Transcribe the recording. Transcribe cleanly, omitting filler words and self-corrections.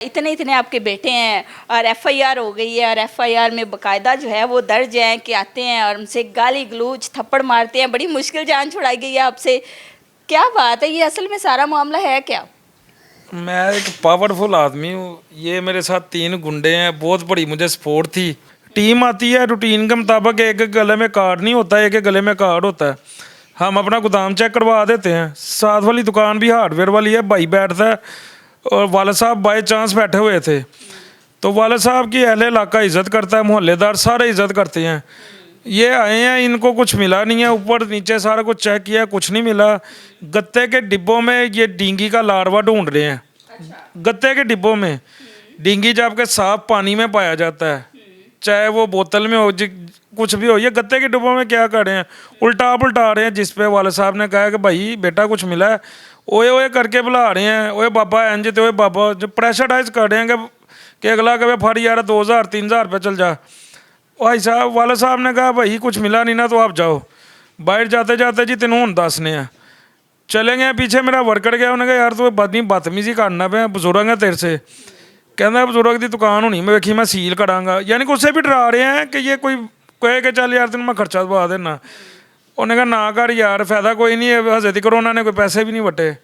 इतने इतने आपके बेटे हैं और एफआईआर हो गई है और एफआईआर में बकायदा जो है वो दर्ज है कि आते हैं और उनसे गाली गलौज थप्पड़ मारते हैं, बड़ी मुश्किल जान छुड़ाई गई है आपसे। क्या बात है, ये असल में सारा मामला है क्या? मैं एक पावरफुल आदमी हूँ। ये मेरे साथ 3 गुंडे हैं, बहुत बड़ी मुझे सपोर्ट थी। टीम आती है रूटीन के मुताबिक, एक एक गले में कार्ड नहीं होता, एक एक गले में कार्ड होता है। हम अपना गोदाम चेक करवा देते हैं। साथ वाली दुकान भी हार्डवेयर वाली है, भाई बैठता है और वाले साहब बाई चांस बैठे हुए थे, तो वाले साहब की अहले इलाका इज़्ज़त करता है, मोहल्लेदार सारे इज़्ज़त करते हैं। ये आए हैं, इनको कुछ मिला नहीं है, ऊपर नीचे सारा कुछ चेक किया, कुछ नहीं मिला। गत्ते के डिब्बों में ये डींगी का लार्वा ढूंढ रहे हैं। गत्ते के डिब्बों में डींगी जब के साफ पानी में पाया जाता है, चाहे वो बोतल में हो, कुछ भी हो, ये गत्ते के डिब्बों में क्या कर रहे हैं, उल्टा पुलटा रहे हैं। जिस पे वाले साहब ने कहा कि भाई बेटा कुछ मिला है, ओए ओए करके बुला रहे हैं, ओए बाबा इंज ते ओए बाबा, जो प्रेशराइज कर रहे हैं कि अगला कहे फड़ यार 2000 3000 रुपये चल जा। भाई साहब वाले साहब ने कहा भाई कुछ मिला नहीं ना तो आप जाओ। बाहर जाते जाते जी तेनों हूँ दसने हैं, चले गए। पीछे मेरा वर्कर गया, उन्होंने कहा यार तू बदनी बदतमीजी करना पे, बुजुर्ग है तेरे से। कहना बुजुर्ग की दुकान होनी मैं वेखी मैं सील करांगा, यानी कि उससे भी डरा रहे हैं कि ये कोई कहे कि चल यार तेन मैं खर्चा दवा देना। उन्हें कहा ना कर यार, फायदा कोई नहीं है, हजे तक उन्होंने कोई पैसे भी नहीं वटे।